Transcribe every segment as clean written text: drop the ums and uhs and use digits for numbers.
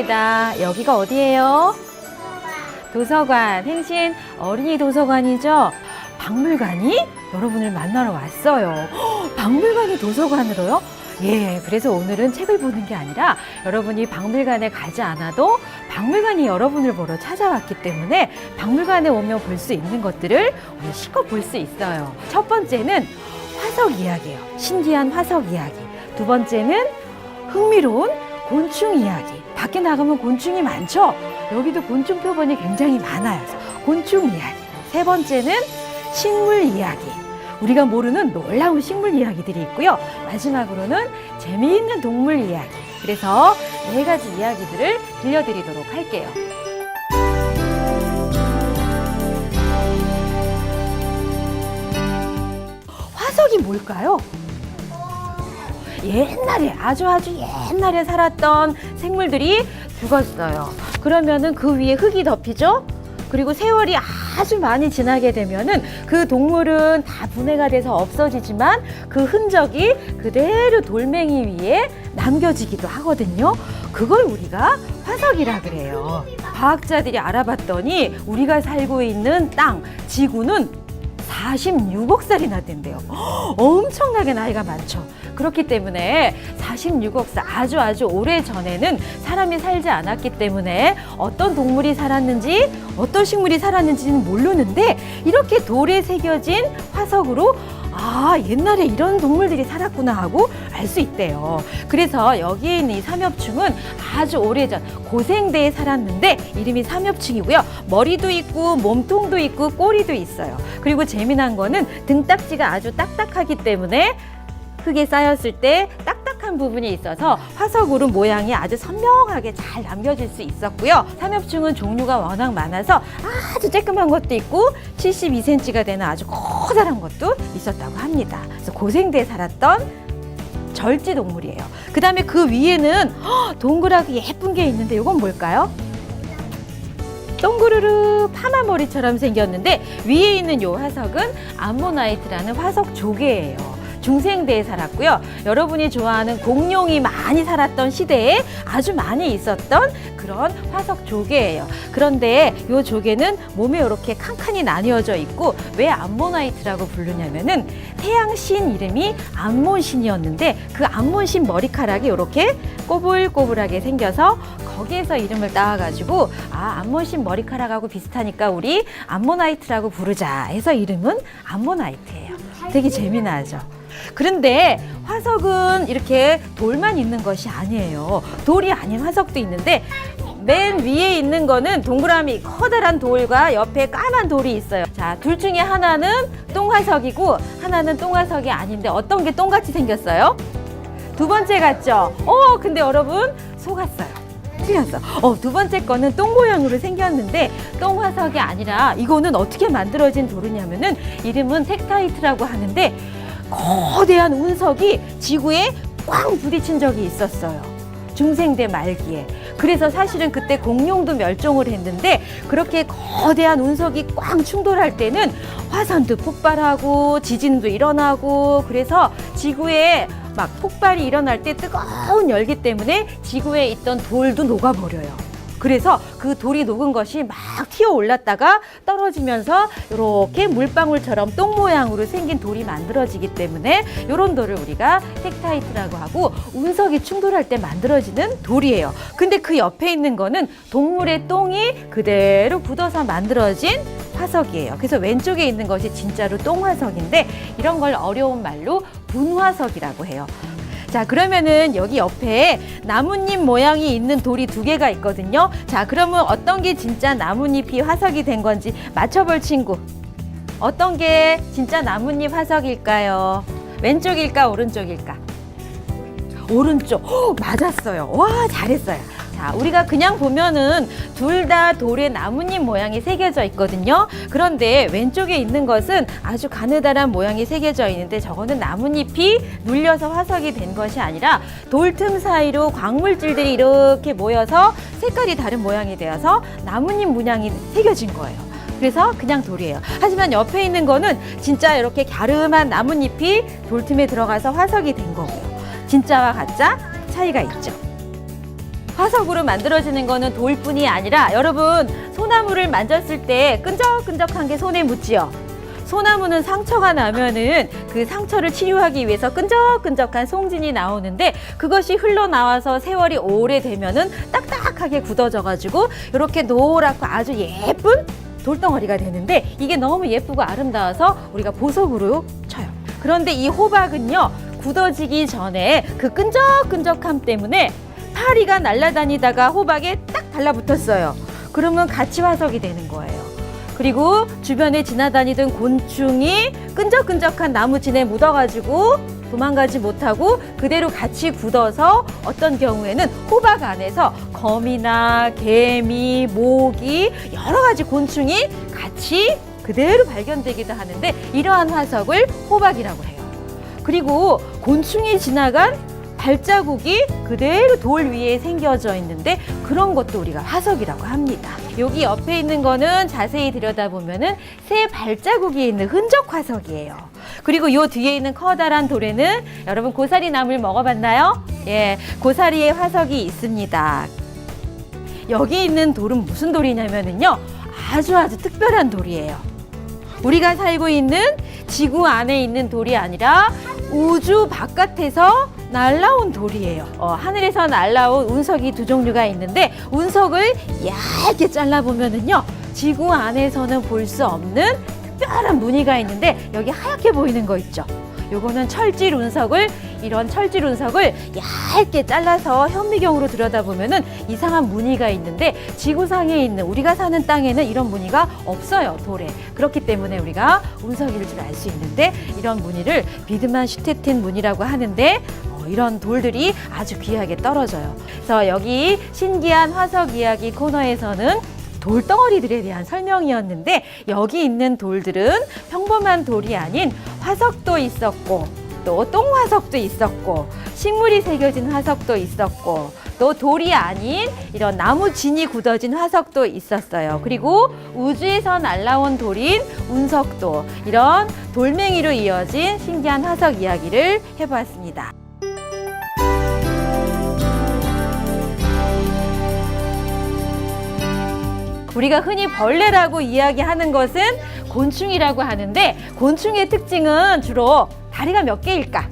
반갑습니다. 여기가 어디예요? 도서관, 행신 어린이 도서관이죠? 박물관이 여러분을 만나러 왔어요. 박물관이 도서관으로요? 예, 그래서 오늘은 책을 보는 게 아니라 여러분이 박물관에 가지 않아도 박물관이 여러분을 보러 찾아왔기 때문에 박물관에 오면 볼 수 있는 것들을 오늘 실컷 볼 수 있어요. 첫 번째는 화석 이야기예요. 신기한 화석 이야기. 두 번째는 흥미로운 곤충 이야기. 밖에 나가면 곤충이 많죠? 여기도 곤충 표본이 굉장히 많아요. 곤충 이야기. 세 번째는 식물 이야기. 우리가 모르는 놀라운 식물 이야기들이 있고요. 마지막으로는 재미있는 동물 이야기. 그래서 네 가지 이야기들을 들려드리도록 할게요. 화석이 뭘까요? 옛날에 아주 옛날에 살았던 생물들이 죽었어요. 그러면은 그 위에 흙이 덮이죠? 그리고 세월이 아주 많이 지나게 되면은 그 동물은 다 분해가 돼서 없어지지만 그 흔적이 그대로 돌멩이 위에 남겨지기도 하거든요. 그걸 우리가 화석이라 그래요. 과학자들이 알아봤더니 우리가 살고 있는 땅, 지구는 46억 살이나 된대요. 엄청나게 나이가 많죠. 그렇기 때문에 46억 살, 아주 오래 전에는 사람이 살지 않았기 때문에 어떤 동물이 살았는지 어떤 식물이 살았는지는 모르는데 이렇게 돌에 새겨진 화석으로 아, 옛날에 이런 동물들이 살았구나 하고 알 수 있대요. 그래서 여기에 있는 이 삼엽충은 아주 오래전 고생대에 살았는데 이름이 삼엽충이고요. 머리도 있고 몸통도 있고 꼬리도 있어요. 그리고 재미난 거는 등딱지가 아주 딱딱하기 때문에 흙에 쌓였을 때 딱딱한 부분이 있어서 화석으로 모양이 아주 선명하게 잘 남겨질 수 있었고요. 삼엽충은 종류가 워낙 많아서 아주 쬐끄만 것도 있고 72cm가 되는 아주 커다란 것도 있었다고 합니다. 그래서 고생대에 살았던 절지 동물이에요. 그 다음에 그 위에는 동그랗게 예쁜 게 있는데 이건 뭘까요? 동그르르 파마머리처럼 생겼는데 위에 있는 이 화석은 암모나이트라는 화석 조개예요. 중생대에 살았고요. 여러분이 좋아하는 공룡이 많이 살았던 시대에 아주 많이 있었던 그런 화석 조개예요. 그런데 이 조개는 몸에 이렇게 칸칸이 나뉘어져 있고 왜 암모나이트라고 부르냐면은 태양신 이름이 암몬신이었는데 그 암몬신 머리카락이 이렇게 꼬불꼬불하게 생겨서 거기에서 이름을 따와가지고 아, 암몬신 머리카락하고 비슷하니까 우리 암모나이트라고 부르자 해서 이름은 암모나이트예요. 되게 재미나죠? 그런데 화석은 이렇게 돌만 있는 것이 아니에요. 돌이 아닌 화석도 있는데 맨 위에 있는 거는 동그라미 커다란 돌과 옆에 까만 돌이 있어요. 자, 둘 중에 하나는 똥화석이고 하나는 똥화석이 아닌데 어떤 게 똥같이 생겼어요? 두 번째 같죠? 근데 여러분 속았어요. 틀렸어. 두 번째 거는 똥 모양으로 생겼는데 똥화석이 아니라 이거는 어떻게 만들어진 돌이냐면은 이름은 텍타이트라고 하는데 거대한 운석이 지구에 꽝 부딪힌 적이 있었어요. 중생대 말기에. 그래서 사실은 그때 공룡도 멸종을 했는데 그렇게 거대한 운석이 꽝 충돌할 때는 화산도 폭발하고 지진도 일어나고 그래서 지구에 막 폭발이 일어날 때 뜨거운 열기 때문에 지구에 있던 돌도 녹아버려요. 그래서 그 돌이 녹은 것이 막 튀어 올랐다가 떨어지면서 이렇게 물방울처럼 똥 모양으로 생긴 돌이 만들어지기 때문에 이런 돌을 우리가 텍타이트라고 하고 운석이 충돌할 때 만들어지는 돌이에요. 근데 그 옆에 있는 거는 동물의 똥이 그대로 굳어서 만들어진 화석이에요. 그래서 왼쪽에 있는 것이 진짜로 똥화석인데 이런 걸 어려운 말로 분화석이라고 해요. 자, 그러면은 여기 옆에 나뭇잎 모양이 있는 돌이 두 개가 있거든요. 자, 그러면 어떤 게 진짜 나뭇잎이 화석이 된 건지 맞춰볼 친구. 어떤 게 진짜 나뭇잎 화석일까요? 왼쪽일까, 오른쪽일까? 오른쪽. 맞았어요. 와, 잘했어요. 자, 우리가 그냥 보면은 둘 다 돌에 나뭇잎 모양이 새겨져 있거든요. 그런데 왼쪽에 있는 것은 아주 가느다란 모양이 새겨져 있는데 저거는 나뭇잎이 눌려서 화석이 된 것이 아니라 돌 틈 사이로 광물질들이 이렇게 모여서 색깔이 다른 모양이 되어서 나뭇잎 문양이 새겨진 거예요. 그래서 그냥 돌이에요. 하지만 옆에 있는 거는 진짜 이렇게 갸름한 나뭇잎이 돌 틈에 들어가서 화석이 된 거고요. 진짜와 가짜 차이가 있죠. 화석으로 만들어지는 거는 돌뿐이 아니라 여러분 소나무를 만졌을 때 끈적끈적한 게 손에 묻지요. 소나무는 상처가 나면은 그 상처를 치료하기 위해서 끈적끈적한 송진이 나오는데 그것이 흘러나와서 세월이 오래되면은 딱딱하게 굳어져가지고 이렇게 노랗고 아주 예쁜 돌덩어리가 되는데 이게 너무 예쁘고 아름다워서 우리가 보석으로 쳐요. 그런데 이 호박은요, 굳어지기 전에 그 끈적끈적함 때문에 파리가 날아다니다가 호박에 딱 달라붙었어요. 그러면 같이 화석이 되는 거예요. 그리고 주변에 지나다니던 곤충이 끈적끈적한 나무진에 묻어가지고 도망가지 못하고 그대로 같이 굳어서 어떤 경우에는 호박 안에서 거미나 개미, 모기 여러 가지 곤충이 같이 그대로 발견되기도 하는데 이러한 화석을 호박이라고 해요. 그리고 곤충이 지나간 발자국이 그대로 돌 위에 생겨져 있는데 그런 것도 우리가 화석이라고 합니다. 여기 옆에 있는 거는 자세히 들여다보면은 새 발자국이 있는 흔적 화석이에요. 그리고 요 뒤에 있는 커다란 돌에는 여러분 고사리 나물 먹어봤나요? 예, 고사리의 화석이 있습니다. 여기 있는 돌은 무슨 돌이냐면은요, 아주 특별한 돌이에요. 우리가 살고 있는 지구 안에 있는 돌이 아니라 우주 바깥에서 날라온 돌이에요. 하늘에서 날라온 운석이 두 종류가 있는데 운석을 얇게 잘라보면은요, 지구 안에서는 볼 수 없는 특별한 무늬가 있는데 여기 하얗게 보이는 거 있죠? 요거는 철질 운석을, 이런 철질 운석을 얇게 잘라서 현미경으로 들여다보면은 이상한 무늬가 있는데 지구상에 있는 우리가 사는 땅에는 이런 무늬가 없어요, 돌에. 그렇기 때문에 우리가 운석일 줄 알 수 있는데 이런 무늬를 비드만슈테틴 무늬라고 하는데 이런 돌들이 아주 귀하게 떨어져요. 그래서 여기 신기한 화석 이야기 코너에서는 돌덩어리들에 대한 설명이었는데 여기 있는 돌들은 평범한 돌이 아닌 화석도 있었고 또 똥화석도 있었고 식물이 새겨진 화석도 있었고 또 돌이 아닌 이런 나무 진이 굳어진 화석도 있었어요. 그리고 우주에서 날라온 돌인 운석도, 이런 돌멩이로 이어진 신기한 화석 이야기를 해보았습니다. 우리가 흔히 벌레라고 이야기하는 것은 곤충이라고 하는데 곤충의 특징은 주로 다리가 몇 개일까?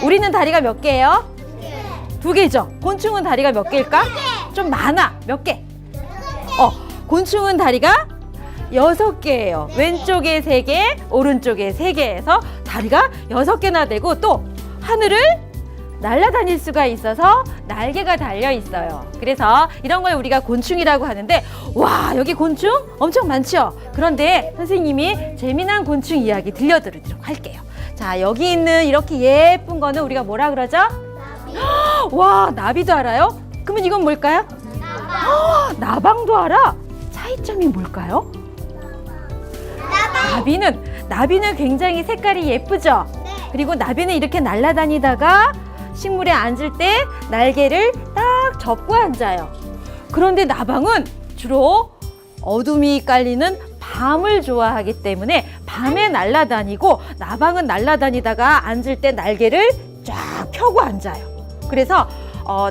우리는 다리가 몇 개예요? 두 개죠. 곤충은 다리가 몇 개일까? 좀 많아. 몇 개? 곤충은 다리가 6개예요. 왼쪽에 3개, 오른쪽에 3개에서 다리가 6개나 되고 또 하늘을 날아다닐 수가 있어서 날개가 달려 있어요. 그래서 이런 걸 우리가 곤충이라고 하는데, 와, 여기 곤충 엄청 많죠? 그런데 선생님이 재미난 곤충 이야기 들려드리도록 할게요. 자, 여기 있는 이렇게 예쁜 거는 우리가 뭐라 그러죠? 나비. 와, 나비도 알아요? 그러면 이건 뭘까요? 나방. 나방도 알아? 차이점이 뭘까요? 나비는 굉장히 색깔이 예쁘죠? 네. 그리고 나비는 이렇게 날아다니다가 식물에 앉을 때 날개를 딱 접고 앉아요. 그런데 나방은 주로 어둠이 깔리는 밤을 좋아하기 때문에 밤에 날아다니고, 나방은 날아다니다가 앉을 때 날개를 쫙 펴고 앉아요. 그래서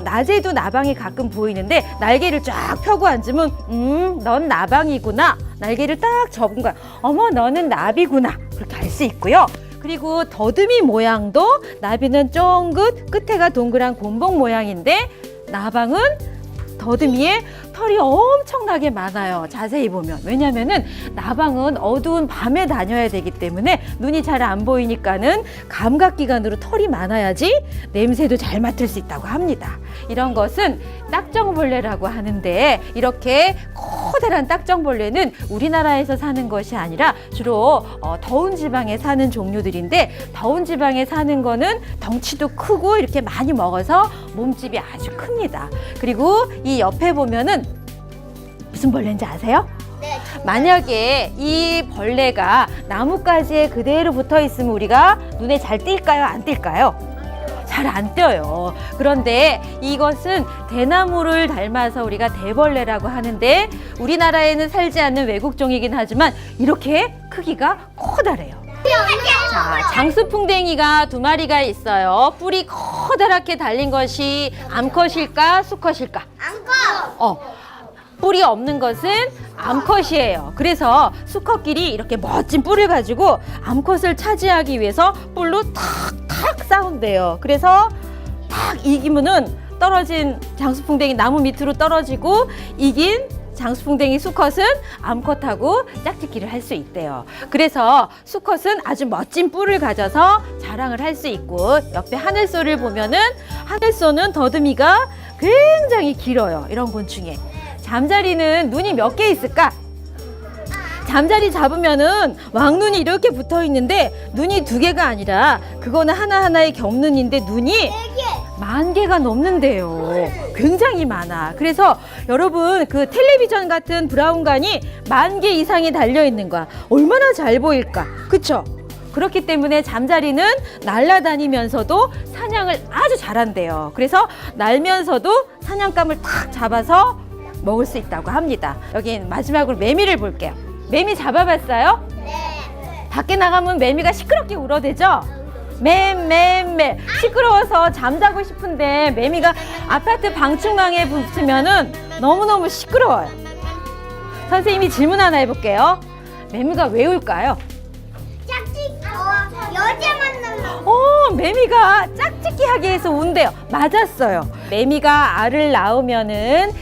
낮에도 나방이 가끔 보이는데 날개를 쫙 펴고 앉으면 넌 나방이구나, 날개를 딱 접은 거야, 어머 너는 나비구나, 그렇게 알 수 있고요. 그리고 더듬이 모양도, 나비는 쫑긋 끝에가 동그란 곤봉 모양인데 나방은 더듬이에 털이 엄청나게 많아요. 자세히 보면. 왜냐면은 나방은 어두운 밤에 다녀야 되기 때문에 눈이 잘 안 보이니까는 감각기관으로 털이 많아야지 냄새도 잘 맡을 수 있다고 합니다. 이런 것은 딱정벌레라고 하는데, 이렇게 커다란 딱정벌레는 우리나라에서 사는 것이 아니라 주로 더운 지방에 사는 종류들인데, 더운 지방에 사는 거는 덩치도 크고 이렇게 많이 먹어서 몸집이 아주 큽니다. 그리고 이 옆에 보면은 무슨 벌레인지 아세요? 네. 만약에 이 벌레가 나뭇가지에 그대로 붙어 있으면 우리가 눈에 잘 띌까요? 안 띌까요? 잘 안 띄어요. 그런데 이것은 대나무를 닮아서 우리가 대벌레라고 하는데, 우리나라에는 살지 않는 외국종이긴 하지만 이렇게 크기가 커다래요. 자, 장수풍뎅이가 두 마리가 있어요. 뿔이 커다랗게 달린 것이 암컷일까, 수컷일까? 암컷! 뿔이 없는 것은 암컷이에요. 그래서 수컷끼리 이렇게 멋진 뿔을 가지고 암컷을 차지하기 위해서 뿔로 탁탁 싸운대요. 그래서 탁 이기면은 떨어진 장수풍뎅이 나무 밑으로 떨어지고 이긴 장수풍뎅이 수컷은 암컷하고 짝짓기를 할 수 있대요. 그래서 수컷은 아주 멋진 뿔을 가져서 자랑을 할 수 있고, 옆에 하늘소를 보면은 하늘소는 더듬이가 굉장히 길어요. 이런 곤충에. 잠자리는 눈이 몇 개 있을까? 잠자리 잡으면은 왕눈이 이렇게 붙어 있는데 눈이 2개가 아니라 그거는 하나하나의 겹눈인데 눈이 10,000개가 넘는데요. 굉장히 많아. 그래서 여러분 그 텔레비전 같은 브라운관이 10,000개 이상이 달려 있는 거야. 얼마나 잘 보일까? 그쵸? 그렇기 때문에 잠자리는 날아다니면서도 사냥을 아주 잘한대요. 그래서 날면서도 사냥감을 탁 잡아서 먹을 수 있다고 합니다. 여기 마지막으로 매미를 볼게요. 매미 잡아봤어요? 네. 밖에 나가면 매미가 시끄럽게 울어대죠? 맴 시끄러워서 잠자고 싶은데 매미가 아파트 방충망에 붙으면은 너무너무 시끄러워요. 선생님이 질문 하나 해볼게요. 매미가 왜 울까요? 여자 만나면 매미가 짝짓기 하기 위해서 운대요. 맞았어요. 매미가 알을 낳으면은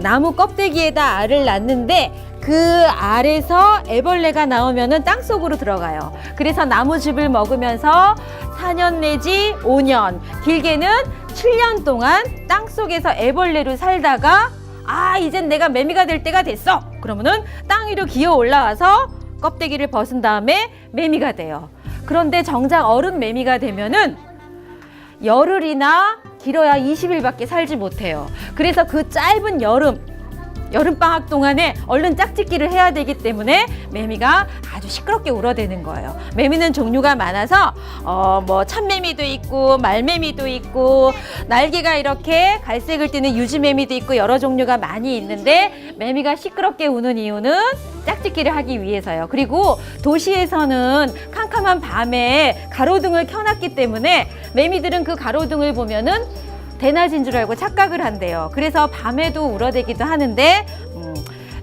나무 껍데기에다 알을 낳는데 그 알에서 애벌레가 나오면은 땅 속으로 들어가요. 그래서 나무즙을 먹으면서 4년 내지 5년, 길게는 7년 동안 땅 속에서 애벌레로 살다가 이젠 내가 매미가 될 때가 됐어. 그러면은 땅 위로 기어 올라와서 껍데기를 벗은 다음에 매미가 돼요. 그런데 정작 어른 매미가 되면은 열흘이나 길어야 20일밖에 살지 못해요. 그래서 그 짧은 여름방학 동안에 얼른 짝짓기를 해야 되기 때문에 매미가 아주 시끄럽게 울어대는 거예요. 매미는 종류가 많아서 뭐 참매미도 있고 말매미도 있고 날개가 이렇게 갈색을 띠는 유지매미도 있고 여러 종류가 많이 있는데 매미가 시끄럽게 우는 이유는 짝짓기를 하기 위해서요. 그리고 도시에서는 캄캄한 밤에 가로등을 켜놨기 때문에 매미들은 그 가로등을 보면은 대낮인 줄 알고 착각을 한대요. 그래서 밤에도 울어대기도 하는데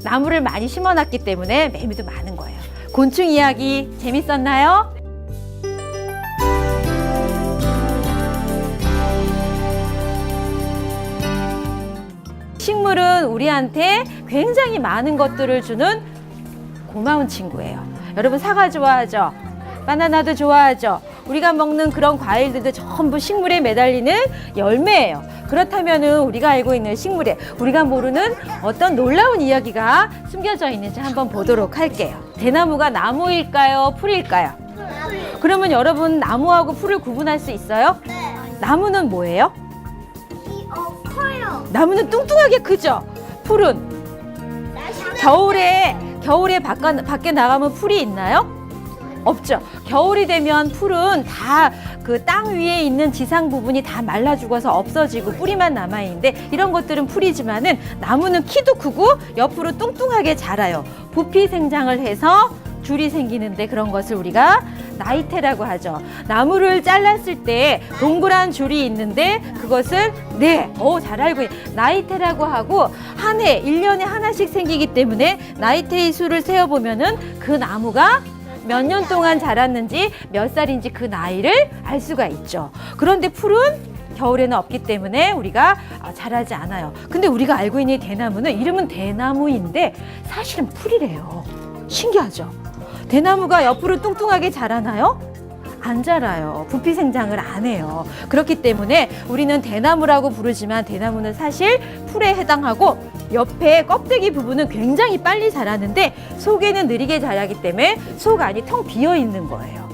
나무를 많이 심어놨기 때문에 매미도 많은 거예요. 곤충 이야기 재밌었나요? 식물은 우리한테 굉장히 많은 것들을 주는 고마운 친구예요. 여러분 사과 좋아하죠? 바나나도 좋아하죠? 우리가 먹는 그런 과일들도 전부 식물에 매달리는 열매예요. 그렇다면 우리가 알고 있는 식물에 우리가 모르는 어떤 놀라운 이야기가 숨겨져 있는지 한번 보도록 할게요. 대나무가 나무일까요? 풀일까요? 그러면 여러분 나무하고 풀을 구분할 수 있어요? 네. 나무는 뭐예요? 커요. 나무는 뚱뚱하게 크죠? 풀은? 겨울에 밖에 나가면 풀이 있나요? 없죠. 겨울이 되면 풀은 다 그 땅 위에 있는 지상 부분이 다 말라 죽어서 없어지고 뿌리만 남아 있는데 이런 것들은 풀이지만은 나무는 키도 크고 옆으로 뚱뚱하게 자라요. 부피 생장을 해서 줄이 생기는데 그런 것을 우리가 나이테라고 하죠. 나무를 잘랐을 때 동그란 줄이 있는데 그것을 잘 알고 나이테라고 하고 한 해 1년에 하나씩 생기기 때문에 나이테의 수를 세어보면은 그 나무가 몇 년 동안 자랐는지 몇 살인지 그 나이를 알 수가 있죠. 그런데 풀은 겨울에는 없기 때문에 우리가 자라지 않아요. 근데 우리가 알고 있는 대나무는 이름은 대나무인데 사실은 풀이래요. 신기하죠? 대나무가 옆으로 뚱뚱하게 자라나요? 안 자라요. 부피 생장을 안 해요. 그렇기 때문에 우리는 대나무라고 부르지만 대나무는 사실 풀에 해당하고 옆에 껍데기 부분은 굉장히 빨리 자라는데 속에는 느리게 자라기 때문에 속 안이 텅 비어 있는 거예요.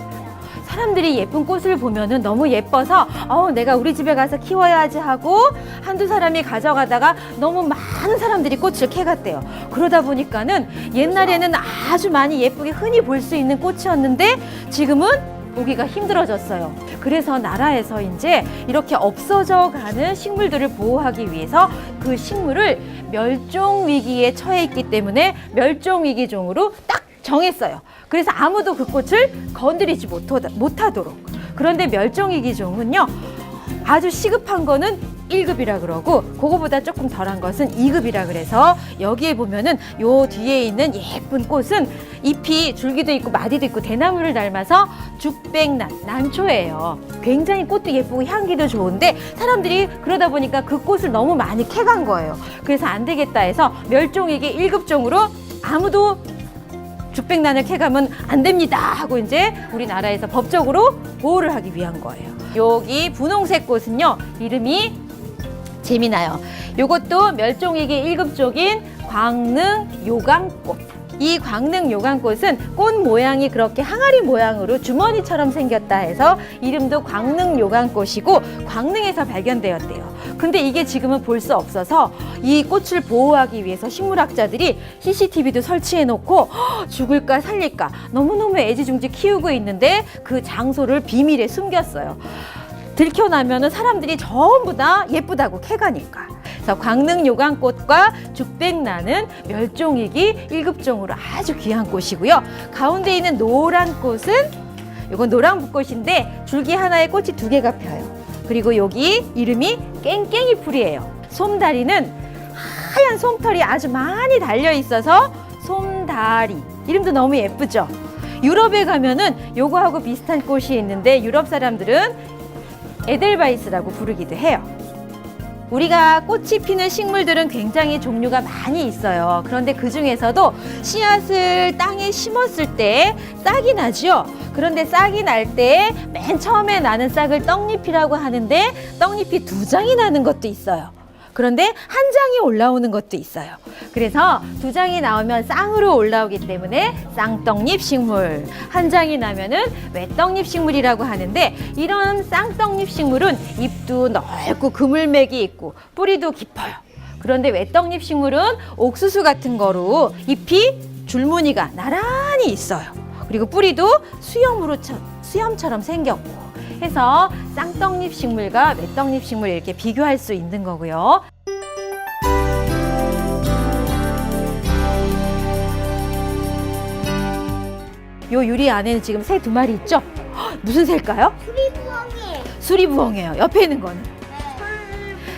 사람들이 예쁜 꽃을 보면은 너무 예뻐서 내가 우리 집에 가서 키워야지 하고 한두 사람이 가져가다가 너무 많은 사람들이 꽃을 캐갔대요. 그러다 보니까는 옛날에는 아주 많이 예쁘게 흔히 볼 수 있는 꽃이었는데 지금은 보기가 힘들어졌어요. 그래서 나라에서 이제 이렇게 없어져 가는 식물들을 보호하기 위해서 그 식물을 멸종 위기에 처해 있기 때문에 멸종 위기종으로 딱 정했어요. 그래서 아무도 그 꽃을 건드리지 못하도록. 그런데 멸종위기종은요, 아주 시급한 거는 1급이라 그러고 그거보다 조금 덜한 것은 2급이라 그래서 여기에 보면은 요 뒤에 있는 예쁜 꽃은 잎이 줄기도 있고 마디도 있고 대나무를 닮아서 죽백난초예요. 굉장히 꽃도 예쁘고 향기도 좋은데 사람들이 그러다 보니까 그 꽃을 너무 많이 캐간 거예요. 그래서 안 되겠다 해서 멸종위기 1급종으로 아무도 죽백난을 캐가면 안 됩니다 하고 이제 우리나라에서 법적으로 보호를 하기 위한 거예요. 여기 분홍색 꽃은요, 이름이 재미나요. 요것도 멸종위기 1급종인 광릉요강꽃. 이 광릉요강꽃은 꽃 모양이 그렇게 항아리 모양으로 주머니처럼 생겼다 해서 이름도 광릉요강꽃이고 광릉에서 발견되었대요. 근데 이게 지금은 볼 수 없어서 이 꽃을 보호하기 위해서 식물학자들이 CCTV도 설치해 놓고 죽을까 살릴까 너무너무 애지중지 키우고 있는데 그 장소를 비밀에 숨겼어요. 들켜나면은 사람들이 전부 다 예쁘다고 캐가니까. 그래서 광릉요강꽃과 죽백란은 멸종위기 1급종으로 아주 귀한 꽃이고요. 가운데 있는 노란 꽃은 이건 노랑붓꽃인데 줄기 하나에 꽃이 2개가 펴요. 그리고 여기 이름이 깽깽이 풀이에요. 솜다리는 하얀 솜털이 아주 많이 달려 있어서 솜다리. 이름도 너무 예쁘죠? 유럽에 가면은 요거하고 비슷한 꽃이 있는데 유럽 사람들은 에델바이스라고 부르기도 해요. 우리가 꽃이 피는 식물들은 굉장히 종류가 많이 있어요. 그런데 그 중에서도 씨앗을 땅에 심었을 때 싹이 나죠. 그런데 싹이 날 때 맨 처음에 나는 싹을 떡잎이라고 하는데 떡잎이 2장이 나는 것도 있어요. 그런데 한 장이 올라오는 것도 있어요. 그래서 2장이 나오면 쌍으로 올라오기 때문에 쌍떡잎 식물, 한 장이 나면은 외떡잎 식물이라고 하는데 이런 쌍떡잎 식물은 잎도 넓고 그물맥이 있고 뿌리도 깊어요. 그런데 외떡잎 식물은 옥수수 같은 거로 잎이 줄무늬가 나란히 있어요. 그리고 뿌리도 수염처럼 생겼고 해서 쌍떡잎 식물과 외떡잎 식물 이렇게 비교할 수 있는 거고요. 요 유리 안에는 지금 새 2마리 있죠? 무슨 새일까요? 수리부엉이. 수리부엉이에요. 옆에 있는 거는.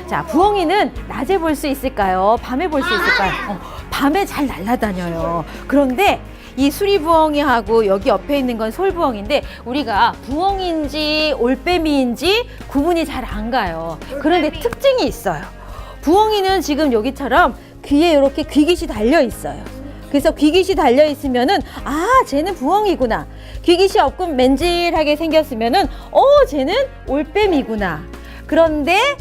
자, 부엉이는 낮에 볼 수 있을까요? 밤에 볼 수 있을까요? 밤에 잘 날아다녀요. 그런데 이 수리부엉이하고 여기 옆에 있는 건 솔부엉인데 우리가 부엉인지 올빼미인지 구분이 잘 안 가요. 그런데 특징이 있어요. 부엉이는 지금 여기처럼 귀에 이렇게 귀깃이 달려 있어요. 그래서 귀깃이 달려 있으면은 쟤는 부엉이구나. 귀깃이 없고 맨질하게 생겼으면은 쟤는 올빼미구나. 그런데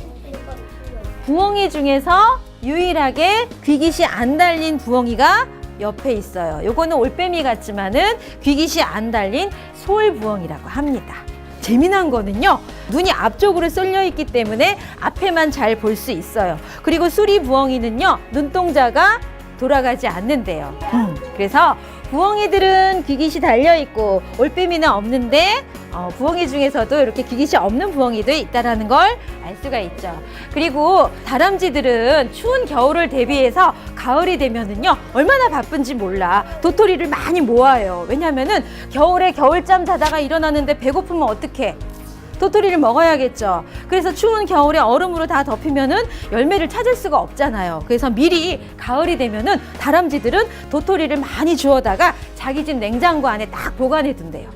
부엉이 중에서 유일하게 귀깃이 안 달린 부엉이가 옆에 있어요. 요거는 올빼미 같지만은 귀깃이 안 달린 솔부엉이라고 합니다. 재미난 거는요, 눈이 앞쪽으로 쏠려 있기 때문에 앞에만 잘 볼 수 있어요. 그리고 수리부엉이는요, 눈동자가 돌아가지 않는데요. 그래서 부엉이들은 귀깃이 달려 있고 올빼미는 없는데 부엉이 중에서도 이렇게 귀깃이 없는 부엉이도 있다라는 걸 알 수가 있죠. 그리고 다람쥐들은 추운 겨울을 대비해서 가을이 되면은요 얼마나 바쁜지 몰라. 도토리를 많이 모아요. 왜냐면은 겨울에 겨울잠 자다가 일어나는데 배고프면 어떡해? 도토리를 먹어야겠죠. 그래서 추운 겨울에 얼음으로 다 덮이면은 열매를 찾을 수가 없잖아요. 그래서 미리 가을이 되면은 다람쥐들은 도토리를 많이 주워다가 자기 집 냉장고 안에 딱 보관해 둔대요.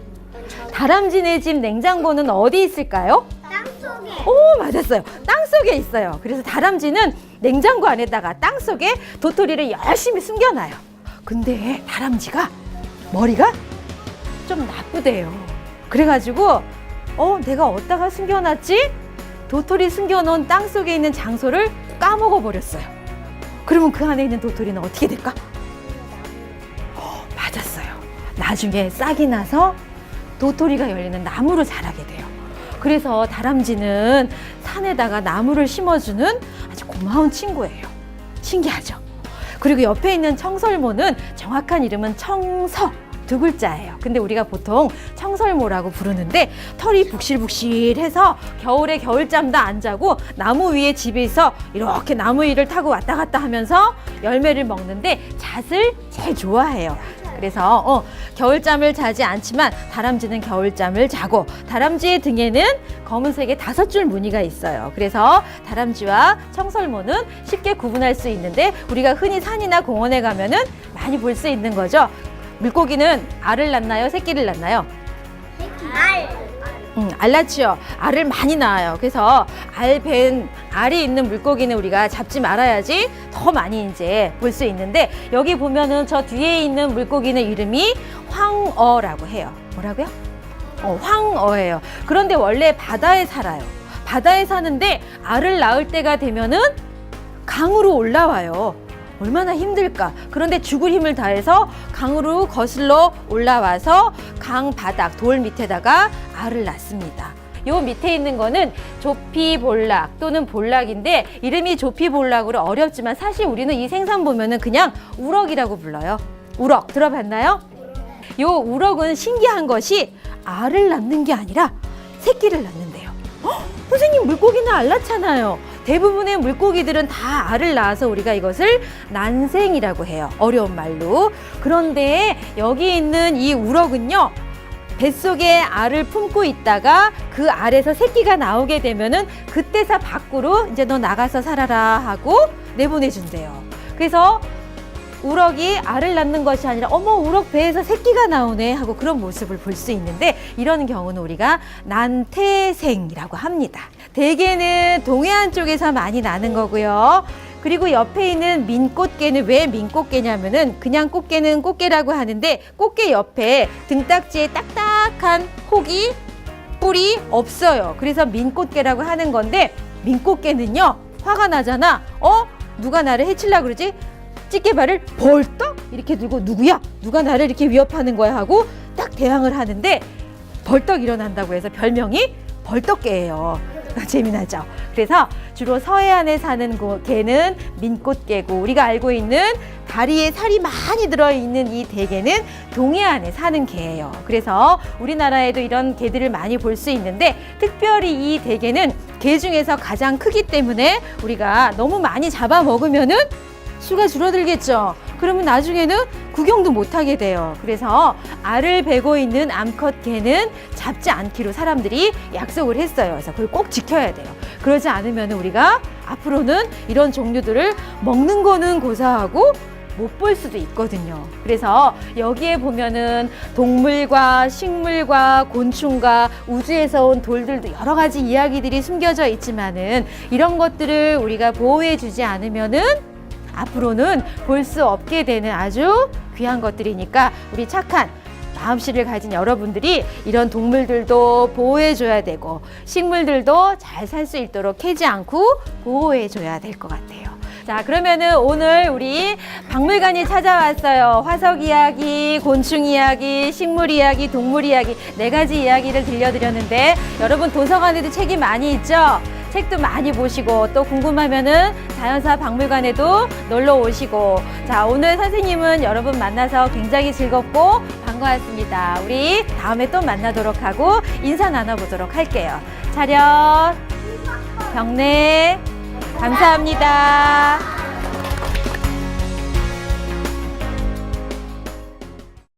다람쥐네 집 냉장고는 어디 있을까요? 땅속에. 오, 맞았어요. 땅 속에 있어요. 그래서 다람쥐는 냉장고 안에다가 땅 속에 도토리를 열심히 숨겨놔요. 근데 다람쥐가 머리가 좀 나쁘대요. 그래가지고 내가 어디다가 숨겨놨지? 도토리 숨겨놓은 땅 속에 있는 장소를 까먹어 버렸어요. 그러면 그 안에 있는 도토리는 어떻게 될까? 맞았어요. 나중에 싹이 나서 도토리가 열리는 나무로 자라게 돼요. 그래서 다람쥐는 산에다가 나무를 심어주는 아주 고마운 친구예요. 신기하죠? 그리고 옆에 있는 청설모는 정확한 이름은 청서 2글자예요. 근데 우리가 보통 청설모라고 부르는데 털이 북실북실해서 겨울에 겨울잠도 안 자고 나무 위에 집에서 이렇게 나무 위를 타고 왔다 갔다 하면서 열매를 먹는데 잣을 제일 좋아해요. 그래서 겨울잠을 자지 않지만 다람쥐는 겨울잠을 자고, 다람쥐의 등에는 검은색의 5줄 무늬가 있어요. 그래서 다람쥐와 청설모는 쉽게 구분할 수 있는데, 우리가 흔히 산이나 공원에 가면은 많이 볼 수 있는 거죠. 물고기는 알을 낳나요? 새끼를 낳나요? 알 낳지요. 알을 많이 낳아요. 그래서 알이 있는 물고기는 우리가 잡지 말아야지 더 많이 이제 볼 수 있는데, 여기 보면은 저 뒤에 있는 물고기는 이름이 황어라고 해요. 뭐라고요? 황어예요. 그런데 원래 바다에 살아요. 바다에 사는데 알을 낳을 때가 되면은 강으로 올라와요. 얼마나 힘들까. 그런데 죽을 힘을 다해서 강으로 거슬러 올라와서 강 바닥 돌 밑에다가 알을 낳습니다. 요 밑에 있는 거는 조피볼락 또는 볼락인데, 이름이 조피볼락으로 어렵지만 사실 우리는 이 생선 보면은 그냥 우럭이라고 불러요. 우럭 들어봤나요? 요 우럭은 신기한 것이 알을 낳는 게 아니라 새끼를 낳는데요. 선생님, 물고기는 알 낳잖아요. 대부분의 물고기들은 다 알을 낳아서 우리가 이것을 난생이라고 해요. 어려운 말로. 그런데 여기 있는 이 우럭은요, 뱃속에 알을 품고 있다가 그 알에서 새끼가 나오게 되면은 그때서 밖으로 이제 너 나가서 살아라 하고 내보내준대요. 그래서 우럭이 알을 낳는 것이 아니라 어머, 우럭 배에서 새끼가 나오네 하고 그런 모습을 볼 수 있는데, 이런 경우는 우리가 난태생이라고 합니다. 대개는 동해안 쪽에서 많이 나는 거고요. 그리고 옆에 있는 민꽃게는 왜 민꽃게냐면은, 그냥 꽃게는 꽃게라고 하는데 꽃게 옆에 등딱지에 딱딱한 혹이 뿔이 없어요. 그래서 민꽃게라고 하는 건데, 민꽃게는요 화가 나잖아. 누가 나를 해치려고 그러지? 찌개발을 벌떡 이렇게 들고, 누구야? 누가 나를 이렇게 위협하는 거야? 하고 딱 대항을 하는데 벌떡 일어난다고 해서 별명이 벌떡개예요. 재미나죠? 그래서 주로 서해안에 사는 개는 민꽃개고, 우리가 알고 있는 다리에 살이 많이 들어있는 이 대개는 동해안에 사는 개예요. 그래서 우리나라에도 이런 개들을 많이 볼 수 있는데, 특별히 이 대개는 개 중에서 가장 크기 때문에 우리가 너무 많이 잡아 먹으면은 수가 줄어들겠죠. 그러면 나중에는 구경도 못하게 돼요. 그래서 알을 베고 있는 암컷 개는 잡지 않기로 사람들이 약속을 했어요. 그래서 그걸 꼭 지켜야 돼요. 그러지 않으면 우리가 앞으로는 이런 종류들을 먹는 거는 고사하고 못 볼 수도 있거든요. 그래서 여기에 보면은 동물과 식물과 곤충과 우주에서 온 돌들도 여러 가지 이야기들이 숨겨져 있지만은, 이런 것들을 우리가 보호해 주지 않으면은 앞으로는 볼 수 없게 되는 아주 귀한 것들이니까, 우리 착한 마음씨를 가진 여러분들이 이런 동물들도 보호해줘야 되고 식물들도 잘 살 수 있도록 캐지 않고 보호해줘야 될 것 같아요. 자, 그러면은 오늘 우리 박물관이 찾아왔어요. 화석 이야기, 곤충 이야기, 식물 이야기, 동물 이야기, 4가지 이야기를 들려드렸는데, 여러분 도서관에도 책이 많이 있죠? 책도 많이 보시고, 또 궁금하면은 자연사 박물관에도 놀러 오시고. 자, 오늘 선생님은 여러분 만나서 굉장히 즐겁고 반가웠습니다. 우리 다음에 또 만나도록 하고 인사 나눠보도록 할게요. 차렷, 경례, 감사합니다.